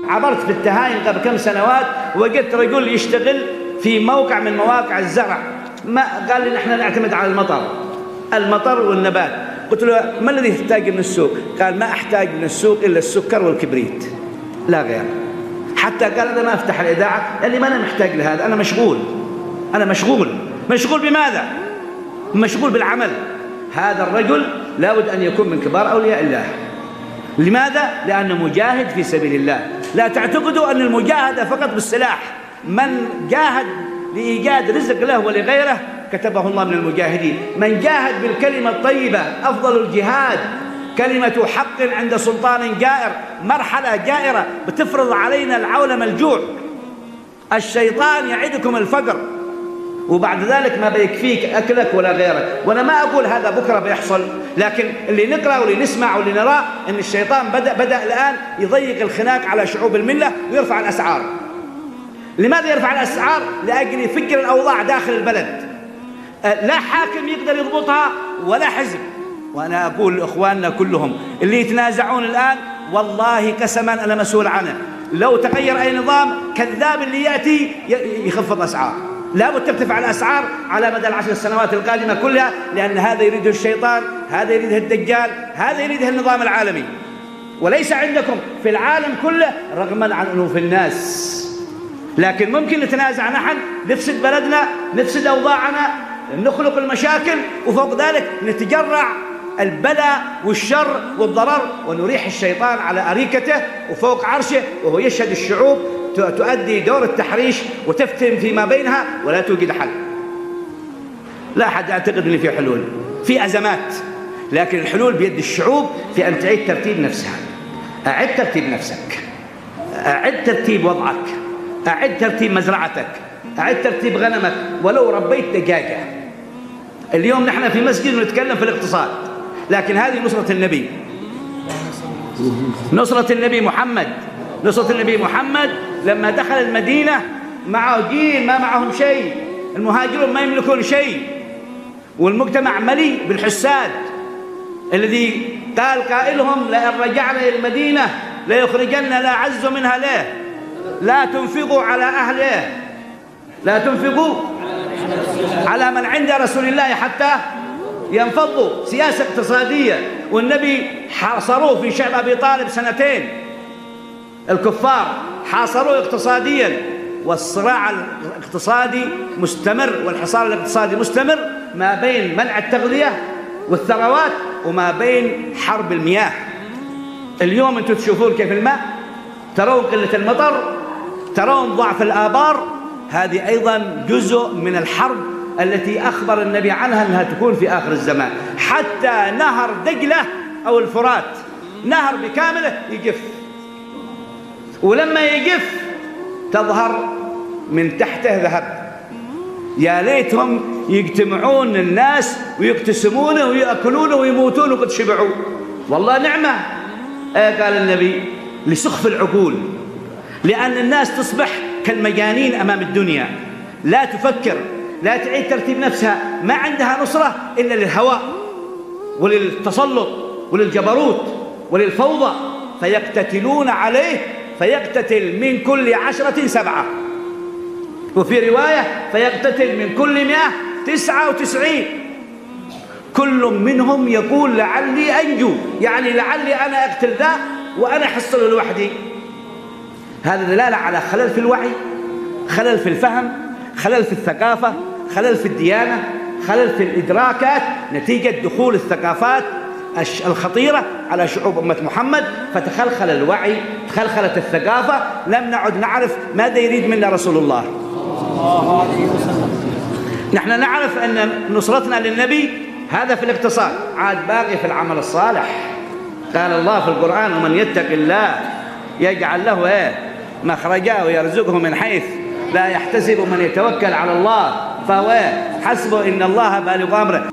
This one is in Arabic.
عبرت في التهاين قبل كم سنوات وجدت رجل يشتغل في موقع من مواقع الزرع. ما قال لي نحن نعتمد على المطر والنبات. قلت له ما الذي تحتاج من السوق؟ قال ما أحتاج من السوق إلا السكر والكبريت لا غير. حتى قال أنا ما أفتح الإذاعة لأني ما أنا محتاج لهذا، أنا مشغول بماذا؟ مشغول بالعمل. هذا الرجل لابد أن يكون من كبار أولياء الله. لماذا؟ لأنه مجاهد في سبيل الله. لا تعتقدوا أن المجاهدة فقط بالسلاح. من جاهد لإيجاد رزق له ولغيره كتبه الله من المجاهدين. من جاهد بالكلمة الطيبة أفضل الجهاد. كلمة حق عند سلطان جائر، مرحلة جائرة بتفرض علينا العولمة الجوع. الشيطان يعدكم الفقر وبعد ذلك ما بيكفيك أكلك ولا غيرك. وأنا ما أقول هذا بكرة بيحصل، لكن اللي نقرأ واللي نسمع واللي نراه أن الشيطان بدأ الآن يضيق الخناق على شعوب الملة ويرفع الأسعار. لماذا يرفع الأسعار؟ لأجل يفجر الأوضاع داخل البلد. لا حاكم يقدر يضبطها ولا حزب. وأنا أقول لإخواننا كلهم اللي يتنازعون الآن والله قسما أنا مسؤول عنه. لو تغير أي نظام كذاب اللي يأتي يخفض أسعار. لا بد ترتفع الأسعار على مدى ال10 سنوات القادمة كلها، لأن هذا يريده الشيطان، هذا يريده الدجال، هذا يريده النظام العالمي. وليس عندكم في العالم كله رغما عن أنوف الناس. لكن ممكن نتنازع نحن، نفسد بلدنا، نفسد أوضاعنا، نخلق المشاكل، وفوق ذلك نتجرع البلاء والشر والضرر ونريح الشيطان على أريكته وفوق عرشه وهو يشهد الشعوب تؤدي دور التحريش وتفتن فيما بينها ولا توجد حل. لا أحد يعتقد أن في حلول، في أزمات، لكن الحلول بيد الشعوب في أن تعيد ترتيب نفسها. أعد ترتيب نفسك، أعد ترتيب وضعك، أعد ترتيب مزرعتك، أعد ترتيب غنمك. ولو ربيت دجاجة. اليوم نحن في مسجد نتكلم في الاقتصاد، لكن هذه نصرة النبي، نصرة النبي محمد. نصرة النبي محمد لما دخل المدينة معه جيل ما معهم شيء، المهاجرون ما يملكون شيء، والمجتمع مليء بالحساد الذي قال قائلهم لئن رجعنا إلى المدينة ليخرجن لا عز منها ليه. لا تنفقوا على أهله، لا تنفقوا على من عند رسول الله حتى ينفضوا. سياسة اقتصادية، والنبي حاصروه في شعب أبي طالب 2 الكفار حاصروه اقتصاديا، والصراع الاقتصادي مستمر والحصار الاقتصادي مستمر ما بين منع التغذية والثروات وما بين حرب المياه. اليوم أنتم تشوفون كيف الماء، ترون قلة المطر، ترون ضعف الآبار. هذه أيضا جزء من الحرب التي أخبر النبي عنها أنها تكون في آخر الزمان. حتى نهر دجلة أو الفرات نهر بكامله يجف، ولما يجف تظهر من تحته ذهب. يا ليتهم يجتمعون الناس ويقتسمونه ويأكلونه ويموتون وقد شبعوا. والله نعمة. قال النبي لسخف العقول، لأن الناس تصبح كالمجانين أمام الدنيا، لا تفكر، لا تعيد ترتيب نفسها، ما عندها نصرة إلا للهواء وللتسلط وللجبروت وللفوضى، فيقتتلون عليه، فيقتتل من كل 10 7، وفي رواية فيقتتل من كل 100 99. كل منهم يقول لعلي أنجو، يعني لعلي أنا أقتل ذا وأنا أحصل لوحدي. هذا دلالة على خلل في الوعي، خلل في الفهم، خلل في الثقافة، خلل في الديانة، خلل في الإدراكات، نتيجة دخول الثقافات الخطيرة على شعوب أمة محمد، فتخلخل الوعي، تخلخلت الثقافة، لم نعد نعرف ماذا يريد منا رسول الله. نحن نعرف أن نصرتنا للنبي هذا في الاقتصاد، عاد باقي في العمل الصالح. قال الله في القرآن ومن يتق الله يجعل له مخرجا ويرزقه من حيث لا يحتسب، من يتوكل على الله فهو حسبه إن الله بالغ أمره.